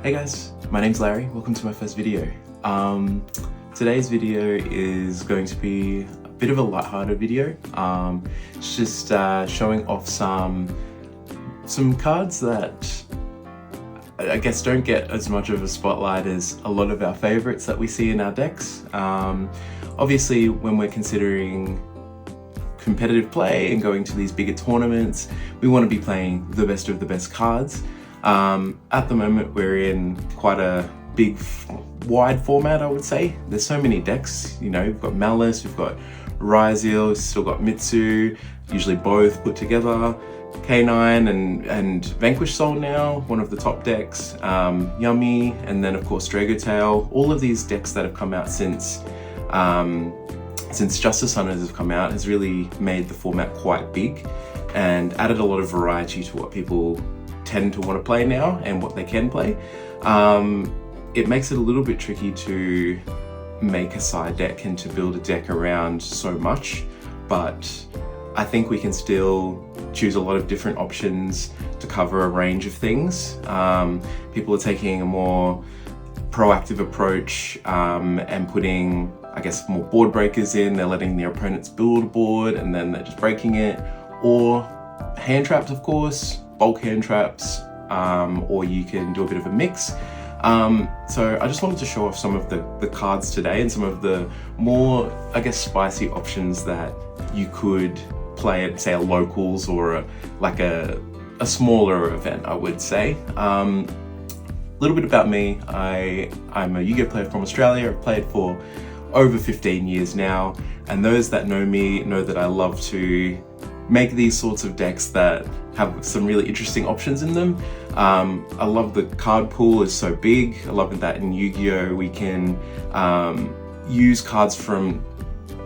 Hey guys, my name's Larry. Welcome to my first video. Today's video is going to be a bit of a lighthearted video. It's just showing off some cards that I guess don't get as much of a spotlight as a lot of our favorites that we see in our decks. Obviously, when we're considering competitive play and going to these bigger tournaments, we want to be playing the best of the best cards. At the moment, we're in quite a big, wide format, I would say. There's so many decks, you know, we've got Malice, we've got Ryzeal, we've still got Mitsu, usually both put together, K9 and Vanquish Soul now, one of the top decks, Yummy, and then of course Dracotail. All of these decks that have come out since Justice Hunters have come out has really made the format quite big and added a lot of variety to what people tend to want to play now and what they can play. It makes it a little bit tricky to make a side deck and to build a deck around so much, but I think we can still choose a lot of different options to cover a range of things. People are taking a more proactive approach and putting, I guess, more board breakers in. They're letting their opponents build a board and then they're just breaking it, or hand traps, of course, bulk hand traps, or you can do a bit of a mix. So I just wanted to show off some of the cards today and some of the more, I guess, spicy options that you could play at, say, a locals or a smaller event, I would say. A little bit about me. I'm a Yu-Gi-Oh player from Australia. I've played for over 15 years now, and those that know me know that I love to make these sorts of decks that have some really interesting options in them. I love the card pool is so big. I love that in Yu-Gi-Oh we can use cards from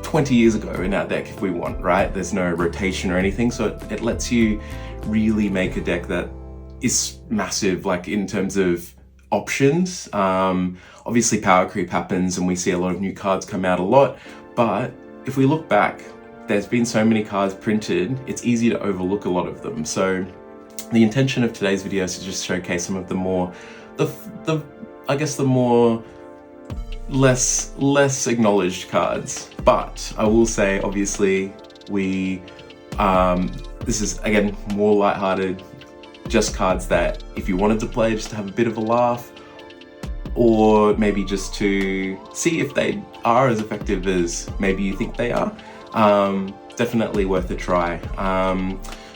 20 years ago in our deck if we want, right? There's no rotation or anything, so it lets you really make a deck that is massive, like in terms of options. Obviously power creep happens and we see a lot of new cards come out a lot, but if we look back, there's been so many cards printed, it's easy to overlook a lot of them. So the intention of today's video is to just showcase some of the more, I guess the more less acknowledged cards. But I will say, obviously, this is again more lighthearted, just cards that if you wanted to play just to have a bit of a laugh, or maybe just to see if they are as effective as maybe you think they are. Definitely worth a try.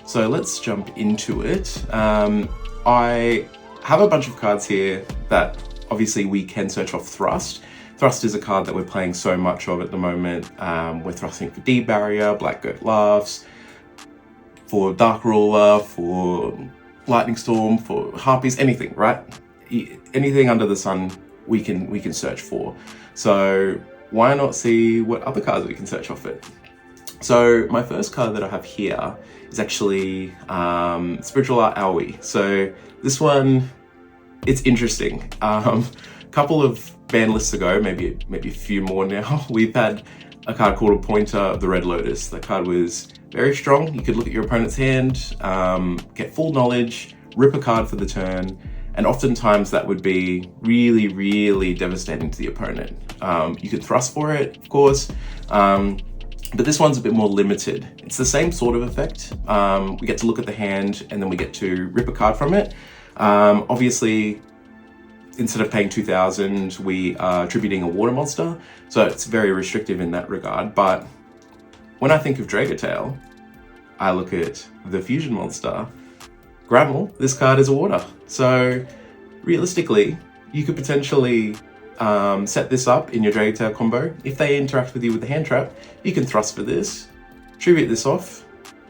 So let's jump into it. I have a bunch of cards here that obviously we can search off Thrust. Thrust is a card that we're playing so much of at the moment. We're thrusting for D Barrier, Black Goat Laughs, for Dark Ruler, for Lightning Storm, for Harpies, anything, right? Anything under the sun we can search for. So why not see what other cards we can search off it? So my first card that I have here is actually Spiritual Art Aoi. So this one, it's interesting. Couple of ban lists ago, maybe a few more now, we've had a card called a Pointer of the Red Lotus. That card was very strong. You could look at your opponent's hand, get full knowledge, rip a card for the turn, and oftentimes that would be really, really devastating to the opponent. You could thrust for it, of course, but this one's a bit more limited. It's the same sort of effect. We get to look at the hand and then we get to rip a card from it. Obviously, instead of paying 2,000, we are attributing a water monster, so it's very restrictive in that regard. But when I think of Dracotail, I look at the fusion monster, Grammel. This card is a water. So realistically, you could potentially set this up in your Dracotail combo. If they interact with you with the hand trap, you can thrust for this, tribute this off,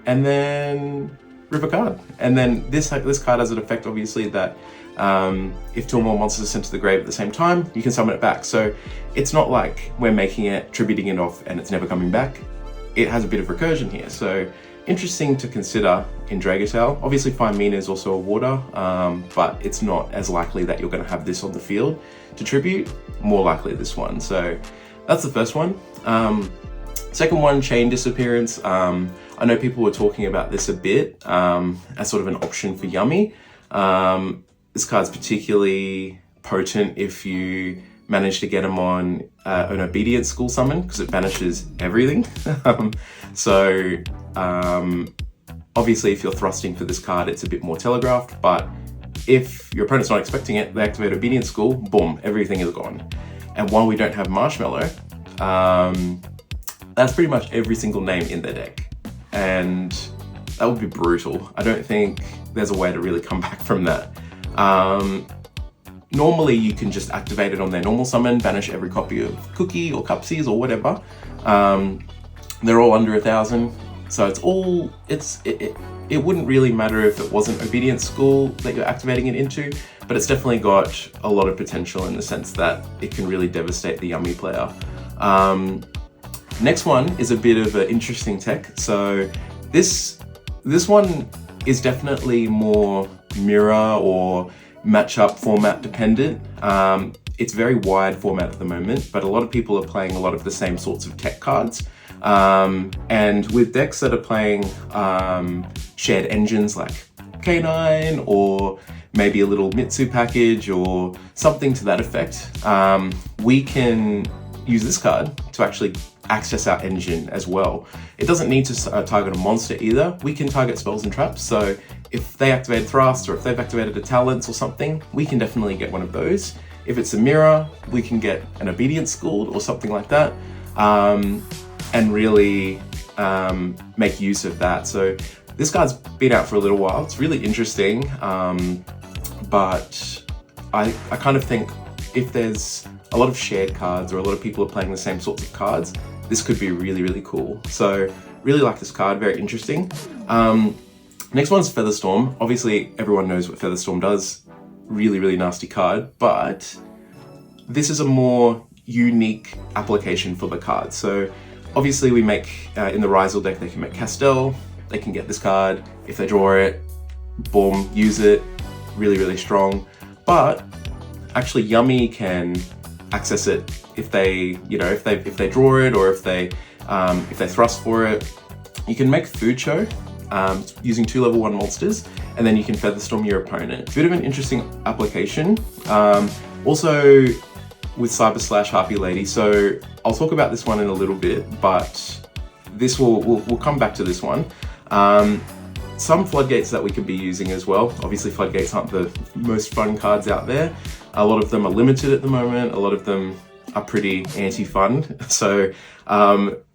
and then rip a card. And then this card has an effect, obviously, that if two or more monsters are sent to the grave at the same time, you can summon it back. So it's not like we're making it, tributing it off, and it's never coming back. It has a bit of recursion here. So interesting to consider in Dracotail. Obviously, Firemina is also a water, but it's not as likely that you're going to have this on the field to tribute. More likely this one. So that's the first one. Second one, Chain Disappearance. I know people were talking about this a bit as sort of an option for Yummy. This card's particularly potent if you manage to get them on an obedience school summon, because it banishes everything. Obviously if you're thrusting for this card, it's a bit more telegraphed, but if your opponent's not expecting it, they activate obedience school, boom, everything is gone. And while we don't have Marshmallow, that's pretty much every single name in their deck. And that would be brutal. I don't think there's a way to really come back from that. Normally you can just activate it on their normal summon, banish every copy of Cookie or Cupsies or whatever. They're all under 1,000, so it wouldn't really matter if it wasn't Obedience School that you're activating it into, but it's definitely got a lot of potential in the sense that it can really devastate the Yummy player. Next one is a bit of an interesting tech. So this one is definitely more mirror or matchup format dependent. It's very wide format at the moment, but a lot of people are playing a lot of the same sorts of tech cards. And with decks that are playing shared engines like K9 or maybe a little Mitsu package or something to that effect, we can use this card to actually access our engine as well. It doesn't need to target a monster either. We can target spells and traps. So if they activate Thrust or if they've activated a Talents or something, we can definitely get one of those. If it's a mirror, we can get an Obedience School or something like that, and really make use of that. So this card's been out for a little while. It's really interesting, but I kind of think if there's a lot of shared cards or a lot of people are playing the same sorts of cards, this could be really, really cool. So really like this card, very interesting. Next one's Featherstorm. Obviously everyone knows what Featherstorm does. Really, really nasty card, but this is a more unique application for the card. So obviously we make, in the Rysel deck, they can make Castell, they can get this card. If they draw it, boom, use it, really, really strong. But actually Yummy can access it if they, if they draw it or if they thrust for it. You can make Food Show using 2 level 1 monsters, and then you can Featherstorm your opponent. It's a bit of an interesting application. Also with Cyber Slash Harpy Lady, so I'll talk about this one in a little bit, but this we'll come back to this one. Some Floodgates that we could be using as well. Obviously Floodgates aren't the most fun cards out there. A lot of them are limited at the moment. A lot of them are pretty anti-fun. So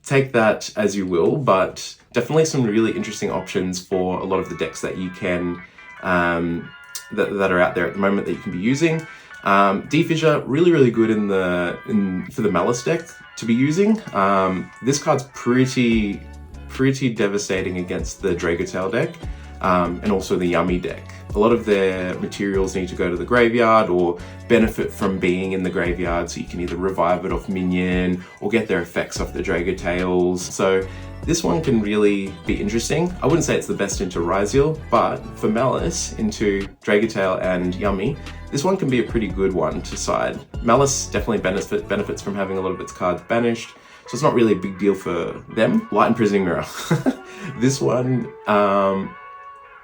take that as you will, but definitely some really interesting options for a lot of the decks that you can, that are out there at the moment that you can be using. D-Fissure, really, really good for the Malice deck to be using. This card's pretty devastating against the Dracotail deck, and also the Yummy deck. A lot of their materials need to go to the graveyard or benefit from being in the graveyard, so you can either revive it off minion or get their effects off the Dracotails. So this one can really be interesting. I wouldn't say it's the best into Rysel, but for Malice into Dracotail and Yummy, this one can be a pretty good one to side. Malice definitely benefits from having a lot of its cards banished, so it's not really a big deal for them. Light Imprisoning Mirror. This one,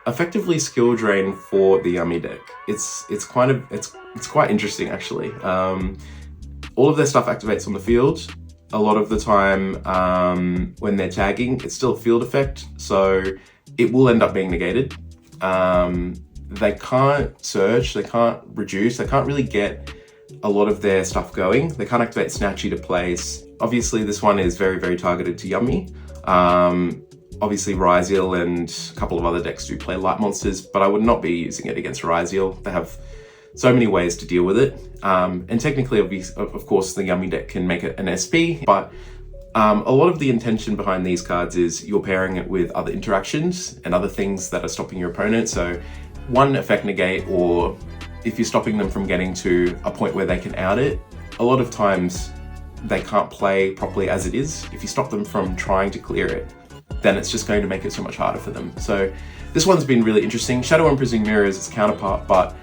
effectively skill drain for the Yummy deck. It's quite interesting actually. All of their stuff activates on the field. A lot of the time when they're tagging, it's still a field effect, so it will end up being negated. They can't search, they can't reduce, they can't really get a lot of their stuff going. They can't activate Snatchy to place. Obviously this one is very, very targeted to Yummy. Obviously Rysel and a couple of other decks do play light monsters, but I would not be using it against Rysel. They have so many ways to deal with it. And technically, of course, the Yummy deck can make it an SP, but a lot of the intention behind these cards is you're pairing it with other interactions and other things that are stopping your opponent. So one, effect negate, or if you're stopping them from getting to a point where they can out it, a lot of times they can't play properly as it is. If you stop them from trying to clear it, then it's just going to make it so much harder for them. So this one's been really interesting. Shadow Imprisoning Mirror is its counterpart, but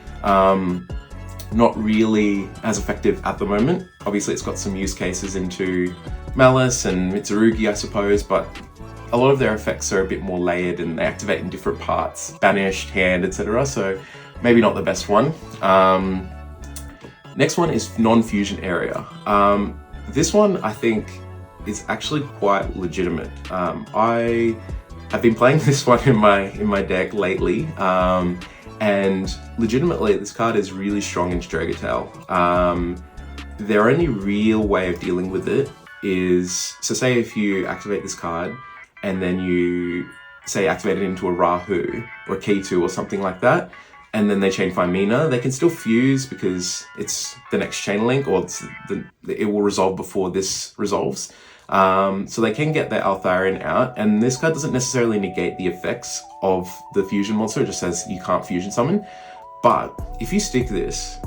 not really as effective at the moment. Obviously it's got some use cases into Malice and Mitsurugi, I suppose, but a lot of their effects are a bit more layered and they activate in different parts, banished, hand, etc. So maybe not the best one. Next one is non-fusion area. This one I think is actually quite legitimate. I have been playing this one in my deck lately, and legitimately this card is really strong into Dracotail. Their only real way of dealing with it is, so say if you activate this card and then you say activate it into a Rahu or a K2 or something like that, and then they chain Firmina, they can still fuse because it's the next chain link, or it will resolve before this resolves. So they can get their Altharian out, and this card doesn't necessarily negate the effects of the fusion monster, it just says you can't fusion summon. But if you stick this,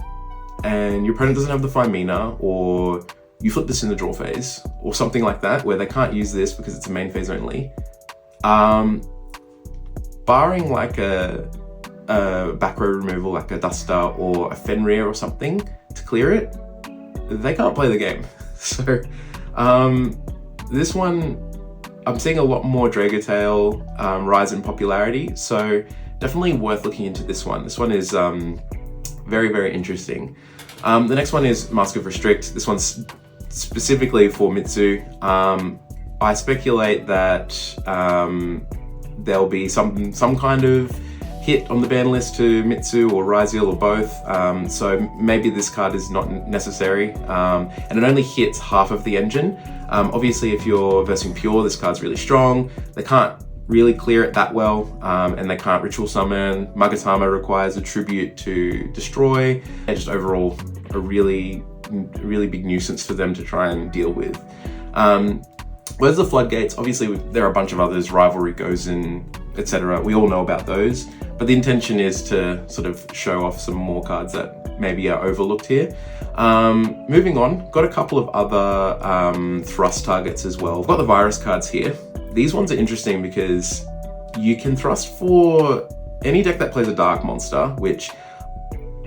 and your opponent doesn't have the Firmina, or you flip this in the draw phase, or something like that, where they can't use this because it's a main phase only, barring like a back row removal like a Duster or a Fenrir or something to clear it, they can't play the game. So this one, I'm seeing a lot more Dracotail rise in popularity, so definitely worth looking into this one. This one is very, very interesting. The next one is Mask of Restrict. This one's specifically for Mitsu. I speculate that there'll be some kind of hit on the ban list to Mitsu or Raziel or both, so maybe this card is not necessary, and it only hits half of the engine. Obviously if you're versing Pure, this card's really strong. They can't really clear it that well, and they can't ritual summon. Magatama requires a tribute to destroy. They're just overall a really big nuisance for them to try and deal with. Where's the Floodgates? Obviously there are a bunch of others, Rivalry, Gozen, etc. We all know about those, but the intention is to sort of show off some more cards that maybe are overlooked here. Moving on, got a couple of other thrust targets as well. I've got the virus cards here. These ones are interesting because you can thrust for any deck that plays a dark monster, which,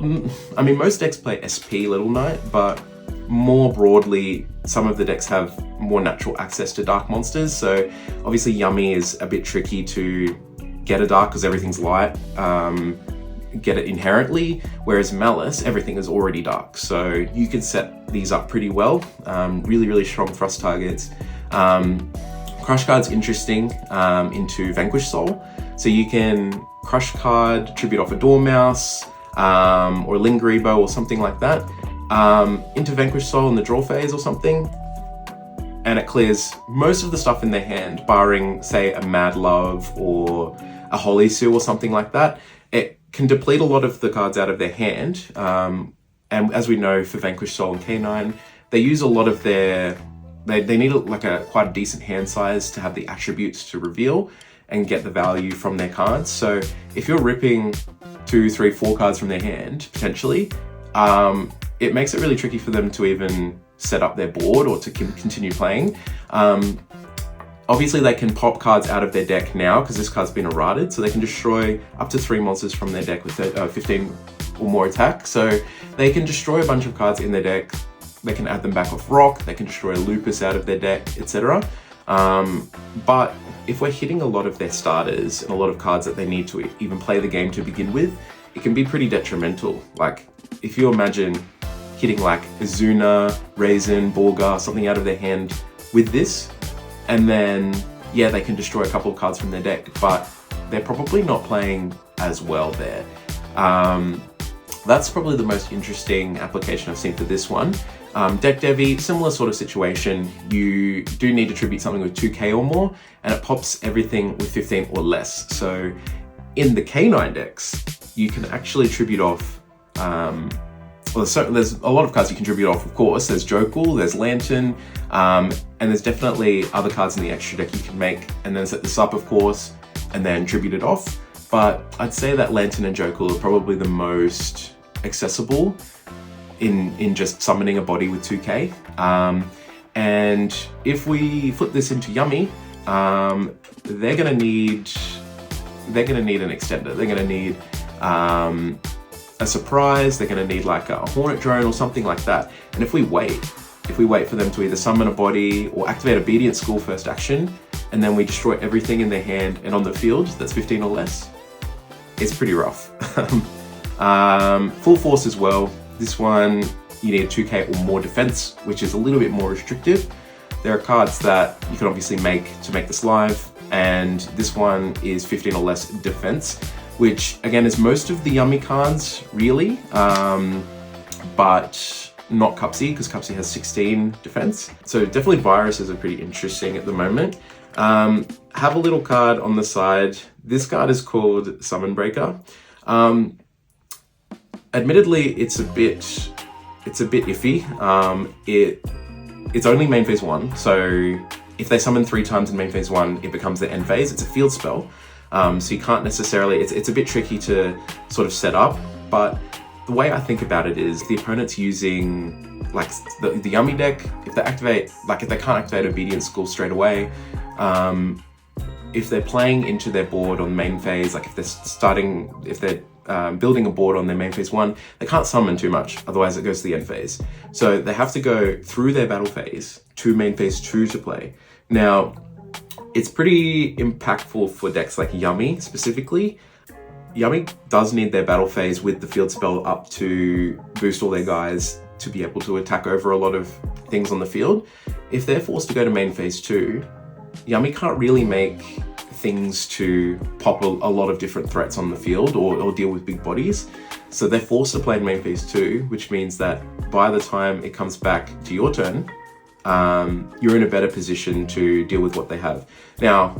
I mean, most decks play SP Little Knight, but more broadly, some of the decks have more natural access to dark monsters. So obviously Yummy is a bit tricky to get a dark because everything's light, get it inherently, whereas Malice, everything is already dark. So you can set these up pretty well. Really strong thrust targets. Crush card's interesting into Vanquish Soul. So you can crush card, tribute off a Dormouse, or Lingeribo or something like that, into Vanquish Soul in the draw phase or something, and it clears most of the stuff in their hand, barring, say, a Mad Love or a Holy Sue or something like that. It can deplete a lot of the cards out of their hand, and as we know for Vanquish Soul and K9, they use a lot of their... They need like quite a decent hand size to have the attributes to reveal and get the value from their cards. So if you're ripping 2, 3, 4 cards from their hand, potentially, it makes it really tricky for them to even set up their board or to continue playing. Obviously they can pop cards out of their deck now because this card's been errated, so they can destroy up to 3 monsters from their deck with 15 or more attack. So they can destroy a bunch of cards in their deck. They can add them back off rock, they can destroy Lupus out of their deck, etc. But if we're hitting a lot of their starters and a lot of cards that they need to even play the game to begin with, it can be pretty detrimental. Like, if you imagine hitting like Azuna, Raisin, Borga, something out of their hand with this, and then, yeah, they can destroy a couple of cards from their deck, but they're probably not playing as well there. That's probably the most interesting application I've seen for this one. Deck Devi, similar sort of situation. You do need to tribute something with 2k or more, and it pops everything with 15 or less. So in the K9 decks, you can actually tribute off, well, there's a lot of cards you can tribute off, of course. There's Jokel, there's Lantern, and there's definitely other cards in the extra deck you can make, and then set this up, of course, and then tribute it off. But I'd say that Lantern and Jokel are probably the most accessible in just summoning a body with 2k. And if we flip this into Yummy, they're gonna need an extender. They're gonna need a surprise. They're gonna need like a Hornet Drone or something like that. And if we wait for them to either summon a body or activate Obedience School first action, and then we destroy everything in their hand and on the field that's 15 or less, it's pretty rough. Full Force as well. This one, you need 2k or more defense, which is a little bit more restrictive. There are cards that you can obviously make to make this live, and this one is 15 or less defense, which again is most of the Yummy cards really, but not Cupsy, because Cupsy has 16 defense. So definitely viruses are pretty interesting at the moment. Have a little card on the side. This card is called Summon Breaker. Admittedly, it's a bit iffy. It's only main phase 1, so if they summon 3 times in main phase 1, it becomes the end phase. It's a field spell, so you can't necessarily, it's a bit tricky to sort of set up, but the way I think about it is, if the opponent's using like the Yummy deck, if they can't activate Obedience School straight away, if they're playing into their board on main phase, like if they're building a board on their main phase 1, they can't summon too much, otherwise it goes to the end phase. So they have to go through their battle phase to main phase 2 to play. Now, it's pretty impactful for decks like Yummy specifically. Yummy does need their battle phase with the field spell up to boost all their guys to be able to attack over a lot of things on the field. If they're forced to go to main phase 2, Yummy can't really make things to pop a lot of different threats on the field or deal with big bodies. So they're forced to play in main phase 2, which means that by the time it comes back to your turn, you're in a better position to deal with what they have. Now,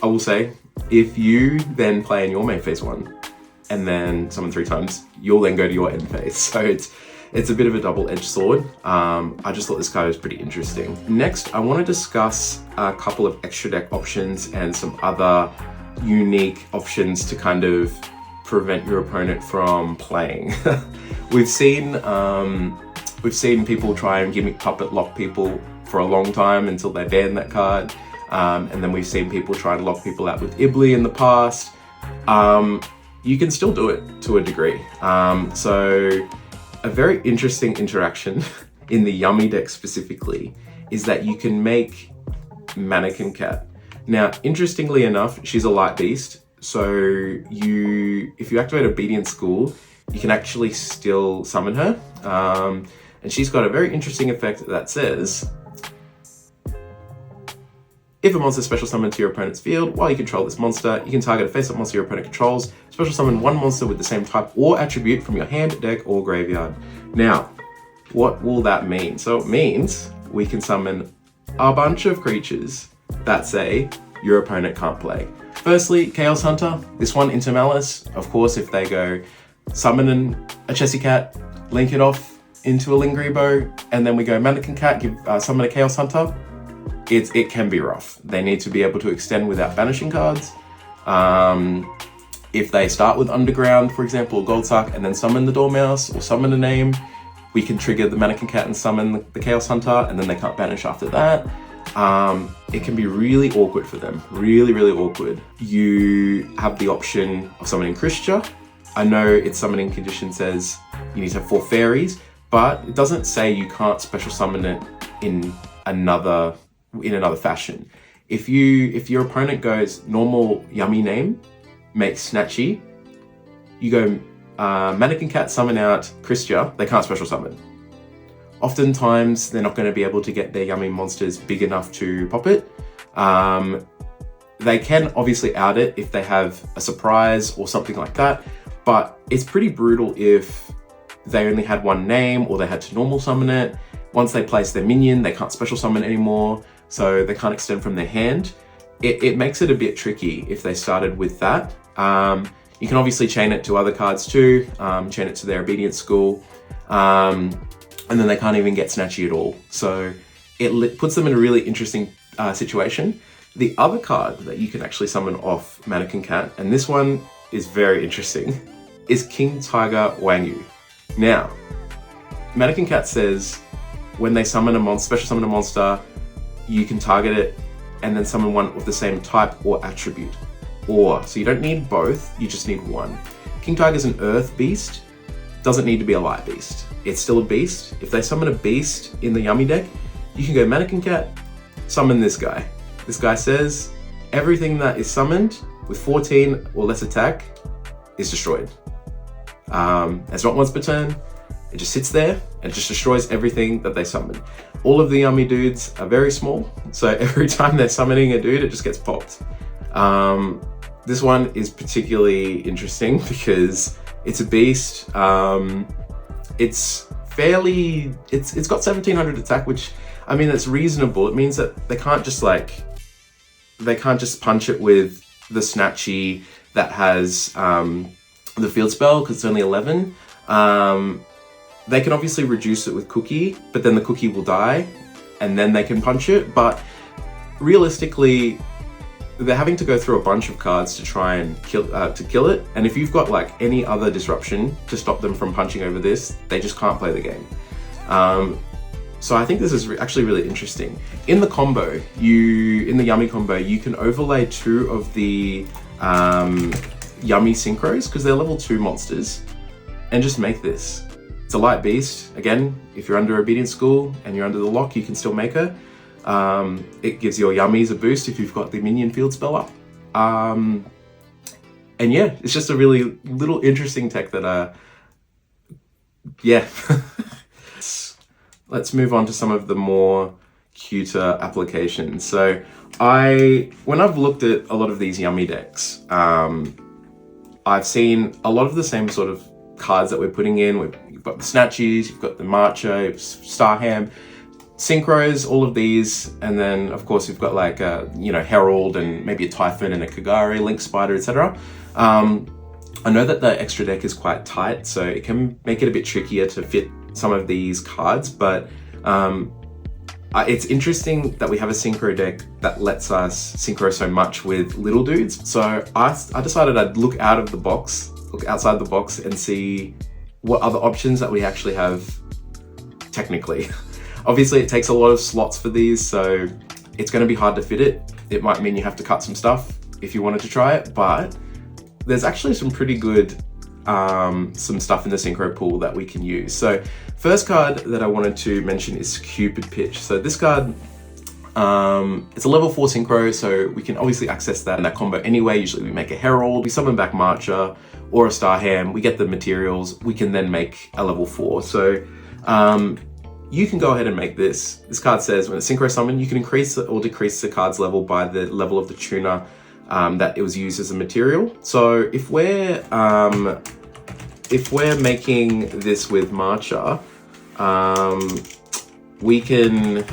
I will say, if you then play in your main phase 1 and then summon 3 times, you'll then go to your end phase. So it's a bit of a double-edged sword. I just thought this card was pretty interesting. Next, I want to discuss a couple of extra deck options and some other unique options to kind of prevent your opponent from playing. We've seen people try and gimmick puppet lock people for a long time until they ban that card. And then we've seen people try and lock people out with Ibly in the past. You can still do it to a degree. So a very interesting interaction in the Yummy deck specifically is that you can make Mannequin Cat. Now, interestingly enough, she's a light beast. So if you activate Obedience School, you can actually still summon her. And she's got a very interesting effect that says, if a monster special summoned to your opponent's field, while you control this monster, you can target a face-up monster your opponent controls, special summon 1 monster with the same type or attribute from your hand, deck, or graveyard. Now, what will that mean? So it means we can summon a bunch of creatures that say your opponent can't play. Firstly, Chaos Hunter, this one into Malice. Of course, if they go summon a Chessy Cat, link it off into a Lingribo, and then we go Mannequin Cat, summon a Chaos Hunter, it can be rough. They need to be able to extend without banishing cards. If they start with Underground, for example, or Goldsuck, and then summon the Dormouse or summon a name, we can trigger the Mannequin Cat and summon the Chaos Hunter, and then they can't banish after that. It can be really awkward for them, really, really awkward. You have the option of summoning Christia. I know its summoning condition says you need to have 4 fairies, but it doesn't say you can't special summon it in another fashion. If your opponent goes normal Yummy name, make Snatchy, you go Mannequin Cat, summon out Christia, they can't special summon. Oftentimes, they're not going to be able to get their Yummy monsters big enough to pop it. They can obviously out it if they have a surprise or something like that, but it's pretty brutal if they only had 1 name or they had to normal summon it. Once they place their minion, they can't special summon anymore, so they can't extend from their hand. It makes it a bit tricky if they started with that. You can obviously chain it to other cards too, chain it to their Obedience School, and then they can't even get Snatchy at all. So it puts them in a really interesting situation. The other card that you can actually summon off Mannequin Cat, and this one is very interesting, is King Tiger Wangyu. Now, Mannequin Cat says when they summon a monster, special summon a monster, you can target it and then summon one of the same type or attribute. So you don't need both, you just need one. King Tiger's an earth beast, doesn't need to be a light beast. It's still a beast. If they summon a beast in the Yummy deck, you can go Mannequin Cat, summon this guy. This guy says everything that is summoned with 14 or less attack is destroyed. It's not once per turn, it just sits there It just destroys everything that they summon. All of the yummy dudes are very small, so every time they're summoning a dude, it just gets popped. This one is particularly interesting because it's a beast. It's got 1700 attack, which, I mean, that's reasonable. It means that they can't just punch it with the Snatchy that has the field spell, because it's only 11. They can obviously reduce it with Cookie, but then the Cookie will die, and then they can punch it. But realistically, they're having to go through a bunch of cards to try and kill it. And if you've got like any other disruption to stop them from punching over this, they just can't play the game. So I think this is actually really interesting. In the combo, in the Yummy combo, you can overlay 2 of the Yummy Synchros, because they're level 2 monsters, and just make this. It's a light beast. Again, if you're under Obedience School and you're under the lock, you can still make her. It gives your Yummies a boost if you've got the minion field spell up. And yeah, it's just a really little interesting tech that, yeah. Let's move on to some of the more cuter applications. So when I've looked at a lot of these Yummy decks, I've seen a lot of the same sort of cards that we're putting in. You've got the Snatchies, you've got the Marcher, Starham, Synchros, all of these, and then of course you've got like Herald and maybe a Typhon and a Kagari, Link Spider, etc. I know that the extra deck is quite tight, so it can make it a bit trickier to fit some of these cards, but it's interesting that we have a synchro deck that lets us synchro so much with little dudes. So I decided I'd look outside the box and see what other options that we actually have technically. Obviously it takes a lot of slots for these, so it's going to be hard to fit it. It might mean you have to cut some stuff if you wanted to try it, but there's actually some pretty good some stuff in the synchro pool that we can use. So first card that I wanted to mention is Cupid Pitch. So this card, it's a level 4 synchro, so we can obviously access that in that combo anyway. Usually we make a Herald, we summon back Marcher or a Starham, we get the materials, we can then make a level 4. So you can go ahead and make this. This card says when it's synchro summon, you can increase or decrease the card's level by the level of the tuner that it was used as a material. So if we're making this with Marcher, we can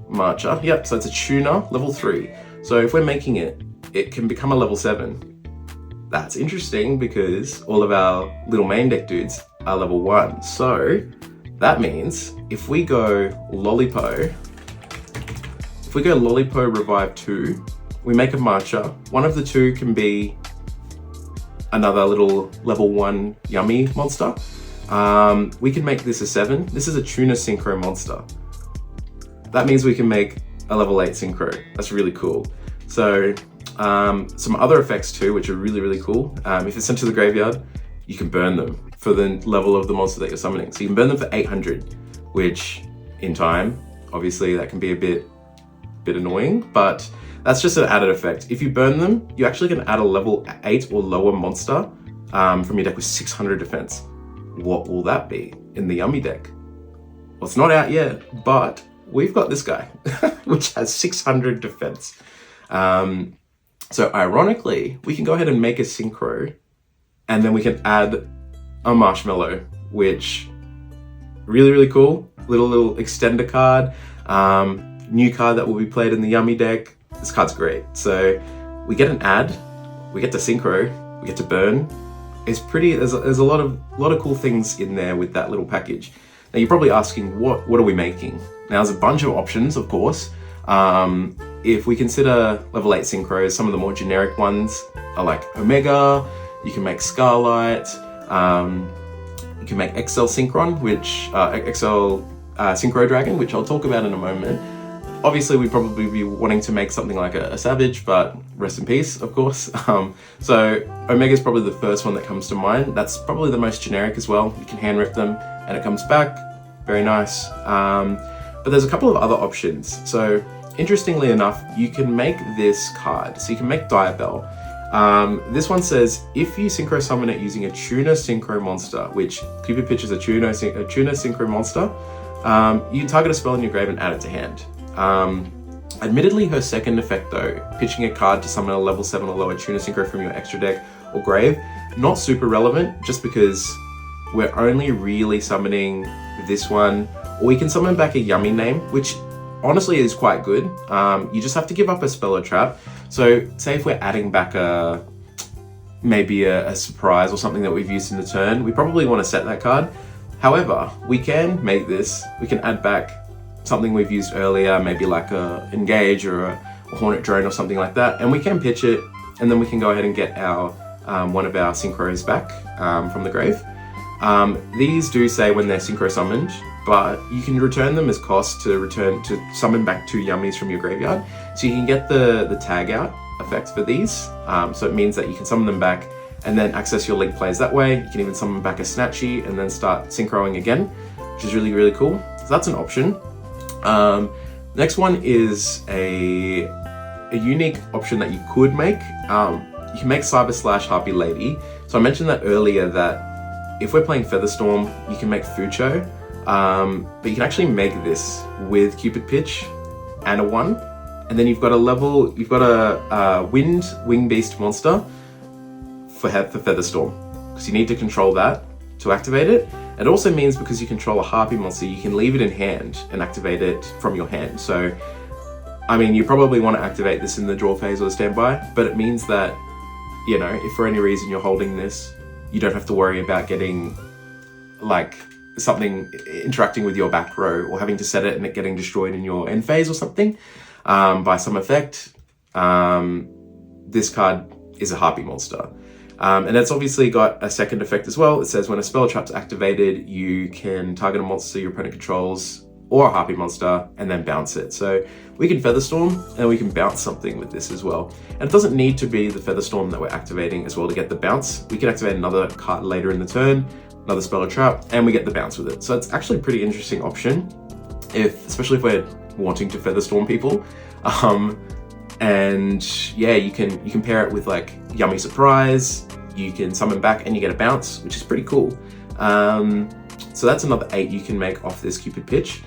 Marcher. Yep. So it's a tuner level 3. So if we're making it, it can become a level 7. That's interesting because all of our little main deck dudes are level 1. So that means if we go Lollipo Revive 2, we make a Marcher. One of the 2 can be another little level 1 Yummy monster. We can make this a 7. This is a tuner synchro monster. That means we can make a level 8 synchro. That's really cool. So some other effects too, which are really, really cool. If it's sent to the graveyard, you can burn them for the level of the monster that you're summoning. So you can burn them for 800, which in time, obviously that can be a bit annoying, but that's just an added effect. If you burn them, you actually can add a level 8 or lower monster from your deck with 600 defense. What will that be in the Yummy deck? Well, it's not out yet, but we've got this guy, which has 600 defense. So ironically, we can go ahead and make a synchro, and then we can add a Marshmallow, which really, really cool. Little extender card, new card that will be played in the Yummy deck. This card's great. So we get an add, we get to synchro, we get to burn. It's pretty, there's a lot of cool things in there with that little package. Now you're probably asking, what are we making? Now there's a bunch of options, of course. If we consider level 8 synchros, some of the more generic ones are like Omega, you can make Starlight, you can make XL Synchron, which XL Synchro Dragon, which I'll talk about in a moment. Obviously, we'd probably be wanting to make something like a Savage, but rest in peace, of course. So Omega is probably the first one that comes to mind. That's probably the most generic as well. You can hand rip them and it comes back. Very nice. But there's a couple of other options. So interestingly enough, you can make this card. So you can make Diabell. This one says, if you synchro summon it using a tuner synchro monster, which Cupid Pitch is a tuner synchro monster, you target a spell in your grave and add it to hand. Admittedly, her second effect though, pitching a card to summon a level 7 or lower tuner synchro from your extra deck or grave, not super relevant, just because we're only really summoning this one, or we can summon back a Yummy name, which honestly is quite good. You just have to give up a spell or trap. So say if we're adding back maybe a surprise or something that we've used in the turn, we probably want to set that card. However, we can make this, we can add back something we've used earlier, maybe like a Engage or a Hornet Drone or something like that, and we can pitch it, and then we can go ahead and get our one of our synchros back from the grave. These do say when they're synchro summoned, but you can return them as cost to summon back 2 Yummies from your graveyard. So you can get the tag out effect for these. So it means that you can summon them back and then access your link plays that way. You can even summon back a Snatchy and then start synchroing again, which is really, really cool. So that's an option. Next one is a unique option that you could make. You can make Cyber Slash Harpy Lady. So I mentioned that earlier, that if we're playing Featherstorm, you can make Fucho, but you can actually make this with Cupid Pitch and a 1, and then you've got a Wing Beast monster for Featherstorm, because you need to control that to activate it. It also means because you control a Harpy monster, you can leave it in hand and activate it from your hand. So, I mean, you probably want to activate this in the draw phase or the standby, but it means that, you know, if for any reason you're holding this, you don't have to worry about getting like something interacting with your back row, or having to set it and it getting destroyed in your end phase or something by some effect. This card is a Harpy monster. And it's obviously got a second effect as well. It says when a spell trap's activated, you can target a monster your opponent controls or a Harpy monster and then bounce it. So we can Featherstorm and we can bounce something with this as well. And it doesn't need to be the Featherstorm that we're activating as well to get the bounce. We can activate another card later in the turn, another spell or trap, and we get the bounce with it. So it's actually a pretty interesting option, especially if we're wanting to Featherstorm people. And yeah, you can pair it with like Yummy Surprise, you can summon back and you get a bounce, which is pretty cool. So that's another 8 you can make off this Cupid Pitch.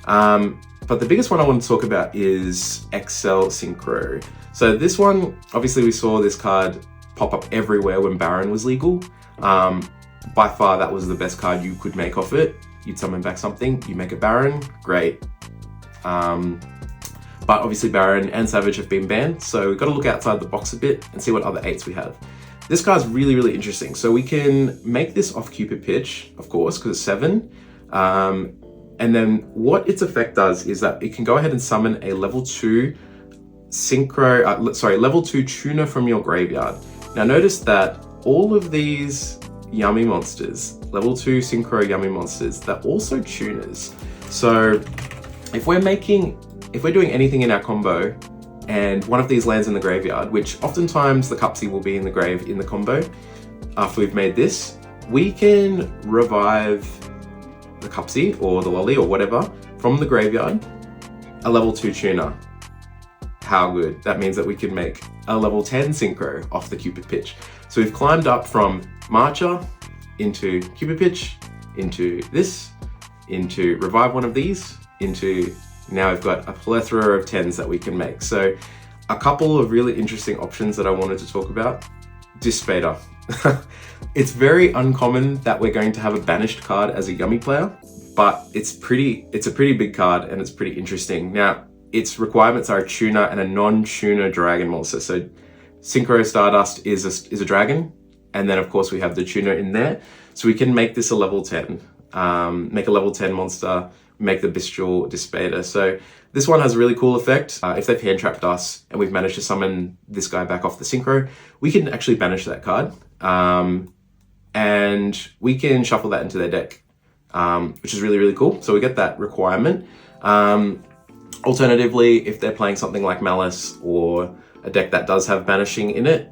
But the biggest one I want to talk about is XL Synchro. So this one, obviously we saw this card pop up everywhere when Baron was legal. By far that was the best card you could make off it. You'd summon back something, you make a Baron, great. But obviously Baron and Savage have been banned, so we've got to look outside the box a bit and see what other 8s we have. This card's really, really interesting. So we can make this off Cupid Pitch, of course, because it's 7. And then what its effect does is that it can go ahead and summon a level 2 level 2 tuner from your graveyard. Now notice that all of these Yummy monsters, level 2 synchro Yummy monsters, they're also tuners. So if we're doing anything in our combo and one of these lands in the graveyard, which oftentimes the Cupsy will be in the grave in the combo after we've made this, we can revive the Cupsy or the Lolly or whatever from the graveyard, a level 2 tuner. How good. That means that we can make a level 10 synchro off the Cupid Pitch. So we've climbed up from Marcher into Cupid Pitch, into this, into revive one of these, into now we've got a plethora of 10s that we can make. So a couple of really interesting options that I wanted to talk about. Dispater. It's very uncommon that we're going to have a banished card as a Yummy player, but it's a pretty big card and it's pretty interesting. Now, its requirements are a tuner and a non-tuner dragon monster. So Synchro Stardust is a dragon, and then of course we have the tuner in there. So we can make this a level 10, make a level 10 monster, make the Bestial Dispater. So this one has a really cool effect. If they've hand trapped us and we've managed to summon this guy back off the synchro, we can actually banish that card. And we can shuffle that into their deck, which is really, really cool. So we get that requirement. Alternatively, if they're playing something like Malice or a deck that does have banishing in it,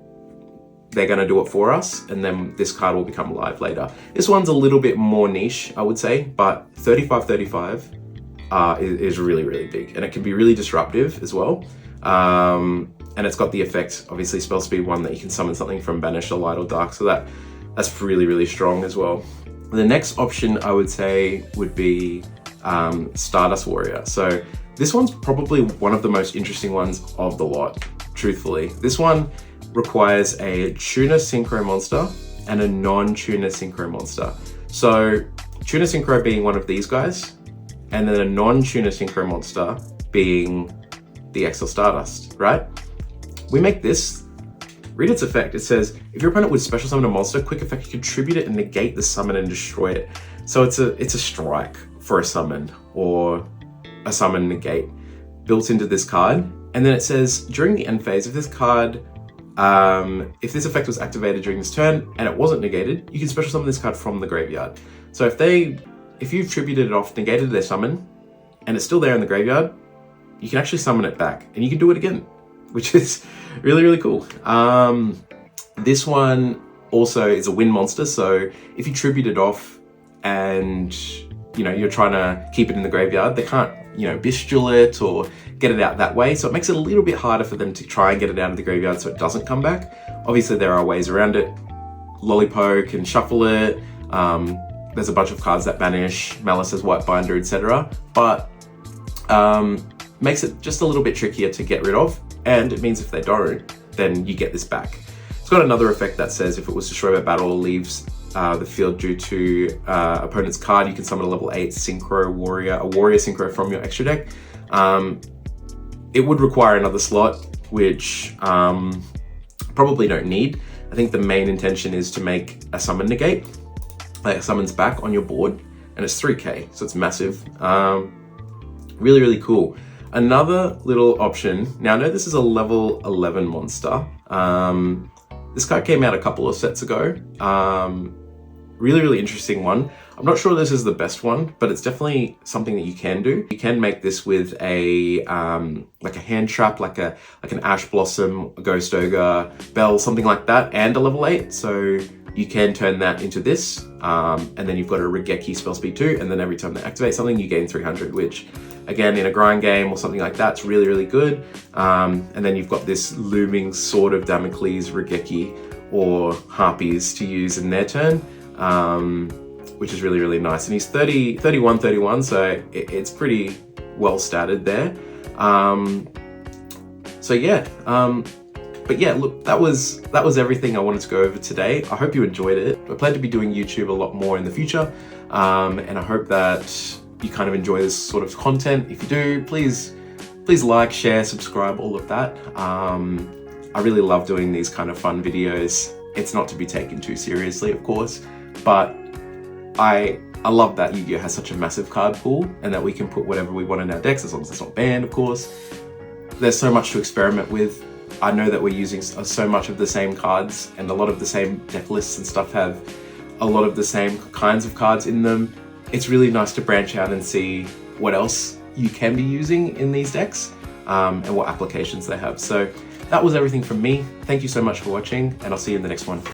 they're going to do it for us, and then this card will become live later. This one's a little bit more niche, I would say, but 35-35 is really, really big, and it can be really disruptive as well. And it's got the effect, obviously spell speed 1, that you can summon something from banish or light or dark, so that's really, really strong as well. The next option I would say would be Stardust Warrior. So this one's probably one of the most interesting ones of the lot, truthfully. This one requires a tuner synchro monster and a non-tuner synchro monster. So tuner synchro being one of these guys, and then a non-tuner synchro monster being the XL Stardust, right? We make this, read its effect. It says, if your opponent would special summon a monster, quick effect, contribute it and negate the summon and destroy it. So it's a strike for a summon, or a summon negate built into this card. And then it says, during the end phase, if this card, if this effect was activated during this turn and it wasn't negated, you can special summon this card from the graveyard. So if you've tributed it off, negated their summon, and it's still there in the graveyard, you can actually summon it back, and you can do it again, which is really, really cool. This one also is a win monster, so if you tribute it off and you're trying to keep it in the graveyard, they can't bestial it or get it out that way, so it makes it a little bit harder for them to try and get it out of the graveyard so it doesn't come back. Obviously there are ways around it. Lollipo can shuffle it, there's a bunch of cards that banish, Malice has White Binder, etc. But makes it just a little bit trickier to get rid of, and it means if they don't, then you get this back. It's got another effect that says if it was destroyed by battle or leaves the field due to opponent's card, you can summon a level 8 Synchro Warrior, a Warrior Synchro from your extra deck. It would require another slot, which probably don't need. I think the main intention is to make a summon negate, like a summons back on your board, and it's 3k, so it's massive. Really, really cool. Another little option, now I know this is a level 11 monster. This card came out a couple of sets ago. Really, really interesting one. I'm not sure this is the best one, but it's definitely something that you can do. You can make this with a like a hand trap, like an Ash Blossom, a Ghost Ogre, Bell, something like that, and a level 8. So you can turn that into this, and then you've got a Regeki spell speed 2, and then every time they activate something, you gain 300, which again, in a grind game or something like that, it's really, really good. And then you've got this looming Sword of Damocles Regeki or Harpies to use in their turn, which is really, really nice. And he's 31, so it's pretty well statted there. So yeah, but yeah, look, that was everything I wanted to go over today. I hope you enjoyed it. I plan to be doing YouTube a lot more in the future, and I hope that you kind of enjoy this sort of content. If you do, please like, share, subscribe, all of that. I really love doing these kind of fun videos. It's not to be taken too seriously, of course, but I love that Yu-Gi-Oh has such a massive card pool and that we can put whatever we want in our decks, as long as it's not banned, of course. There's so much to experiment with. I know that we're using so much of the same cards, and a lot of the same deck lists and stuff have a lot of the same kinds of cards in them. It's really nice to branch out and see what else you can be using in these decks, and what applications they have. So that was everything from me. Thank you so much for watching, and I'll see you in the next one.